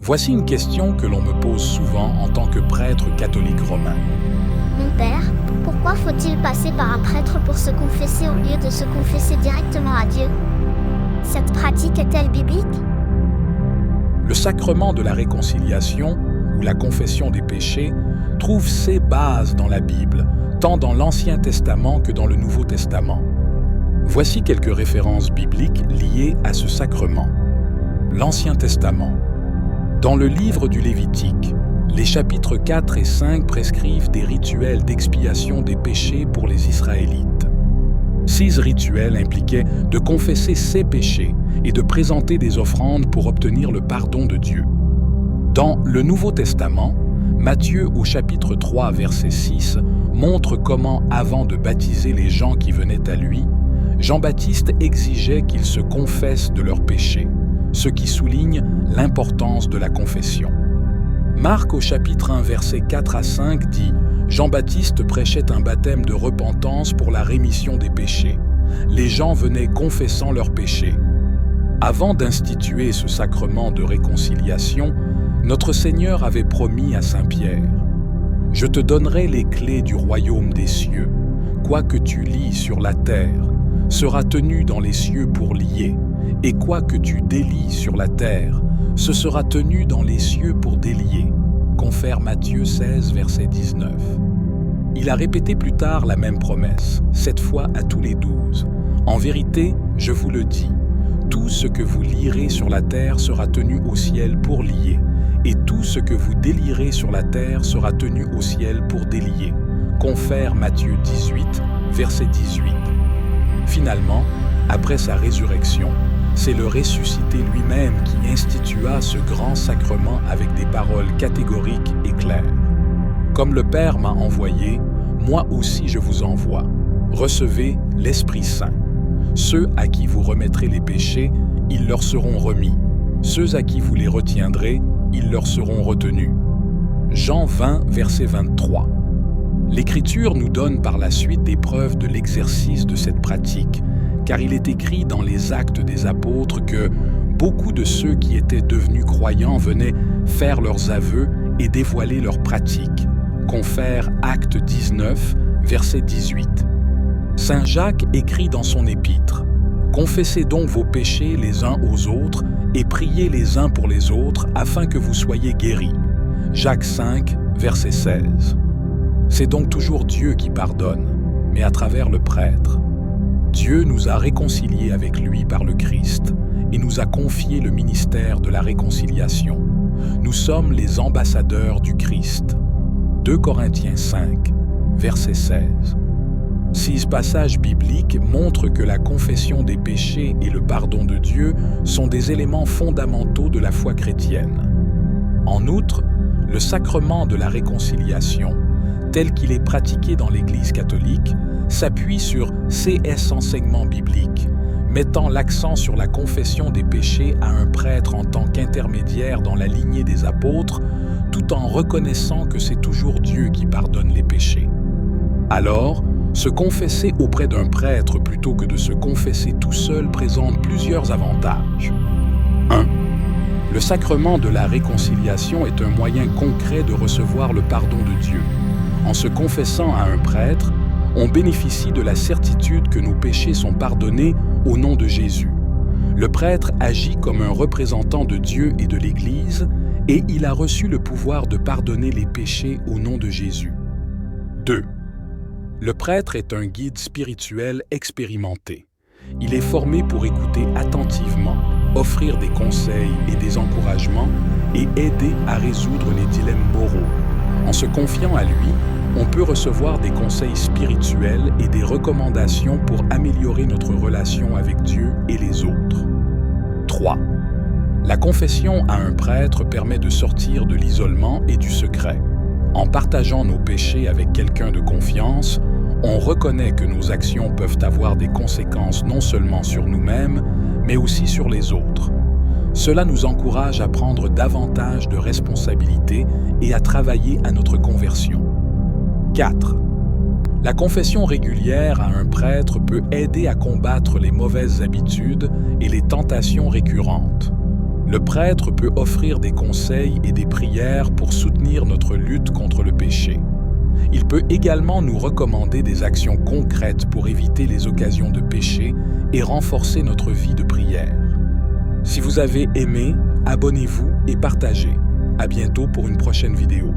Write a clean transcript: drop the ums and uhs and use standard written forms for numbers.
Voici une question que l'on me pose souvent en tant que prêtre catholique romain. Mon père, pourquoi faut-il passer par un prêtre pour se confesser au lieu de se confesser directement à Dieu? Cette pratique est-elle biblique? Le sacrement de la réconciliation, ou la confession des péchés, trouve ses bases dans la Bible, tant dans l'Ancien Testament que dans le Nouveau Testament. Voici quelques références bibliques liées à ce sacrement. L'Ancien Testament. Dans le livre du Lévitique, les chapitres 4 et 5 prescrivent des rituels d'expiation des péchés pour les Israélites. 6 rituels impliquaient de confesser ses péchés et de présenter des offrandes pour obtenir le pardon de Dieu. Dans le Nouveau Testament, Matthieu au chapitre 3, verset 6, montre comment, avant de baptiser les gens qui venaient à lui, Jean-Baptiste exigeait qu'ils se confessent de leurs péchés, ce qui souligne l'importance de la confession. Marc au chapitre 1, versets 4 à 5 dit « Jean-Baptiste prêchait un baptême de repentance pour la rémission des péchés. Les gens venaient confessant leurs péchés. » Avant d'instituer ce sacrement de réconciliation, notre Seigneur avait promis à Saint Pierre « Je te donnerai les clés du royaume des cieux. Quoi que tu lies sur la terre sera tenu dans les cieux pour lier, et quoi que tu délies sur la terre, ce sera tenu dans les cieux pour délier. » Confère Matthieu 16, verset 19. Il a répété plus tard la même promesse, cette fois à tous les 12. « En vérité, je vous le dis, tout ce que vous lierez sur la terre sera tenu au ciel pour lier, et tout ce que vous délierez sur la terre sera tenu au ciel pour délier. » Confère Matthieu 18, verset 18. Finalement, après sa résurrection, c'est le ressuscité lui-même qui institua ce grand sacrement avec des paroles catégoriques et claires. « Comme le Père m'a envoyé, moi aussi je vous envoie. Recevez l'Esprit Saint. Ceux à qui vous remettrez les péchés, ils leur seront remis. Ceux à qui vous les retiendrez, ils leur seront retenus. » Jean 20, verset 23. L'Écriture nous donne par la suite des preuves de l'exercice de cette pratique, car il est écrit dans les Actes des Apôtres que beaucoup de ceux qui étaient devenus croyants venaient faire leurs aveux et dévoiler leurs pratiques. Confère Actes 19, verset 18. Saint Jacques écrit dans son épître « Confessez donc vos péchés les uns aux autres et priez les uns pour les autres afin que vous soyez guéris. » Jacques 5, verset 16. C'est donc toujours Dieu qui pardonne, mais à travers le prêtre. Dieu nous a réconciliés avec lui par le Christ et nous a confié le ministère de la réconciliation. Nous sommes les ambassadeurs du Christ. 2 Corinthiens 5, verset 16. 6 passages bibliques montrent que la confession des péchés et le pardon de Dieu sont des éléments fondamentaux de la foi chrétienne. En outre, le sacrement de la réconciliation, tel qu'il est pratiqué dans l'Église catholique, s'appuie sur ces enseignements bibliques, mettant l'accent sur la confession des péchés à un prêtre en tant qu'intermédiaire dans la lignée des apôtres, tout en reconnaissant que c'est toujours Dieu qui pardonne les péchés. Alors, se confesser auprès d'un prêtre plutôt que de se confesser tout seul présente plusieurs avantages. 1. Le sacrement de la réconciliation est un moyen concret de recevoir le pardon de Dieu. En se confessant à un prêtre, on bénéficie de la certitude que nos péchés sont pardonnés au nom de Jésus. Le prêtre agit comme un représentant de Dieu et de l'Église, et il a reçu le pouvoir de pardonner les péchés au nom de Jésus. 2. Le prêtre est un guide spirituel expérimenté. Il est formé pour écouter attentivement, offrir des conseils et des encouragements et aider à résoudre les dilemmes moraux. En se confiant à lui, on peut recevoir des conseils spirituels et des recommandations pour améliorer notre relation avec Dieu et les autres. 3. La confession à un prêtre permet de sortir de l'isolement et du secret. En partageant nos péchés avec quelqu'un de confiance, on reconnaît que nos actions peuvent avoir des conséquences non seulement sur nous-mêmes, mais aussi sur les autres. Cela nous encourage à prendre davantage de responsabilités et à travailler à notre conversion. 4. La confession régulière à un prêtre peut aider à combattre les mauvaises habitudes et les tentations récurrentes. Le prêtre peut offrir des conseils et des prières pour soutenir notre lutte contre le péché. Il peut également nous recommander des actions concrètes pour éviter les occasions de péché et renforcer notre vie de prière. Si vous avez aimé, abonnez-vous et partagez. À bientôt pour une prochaine vidéo.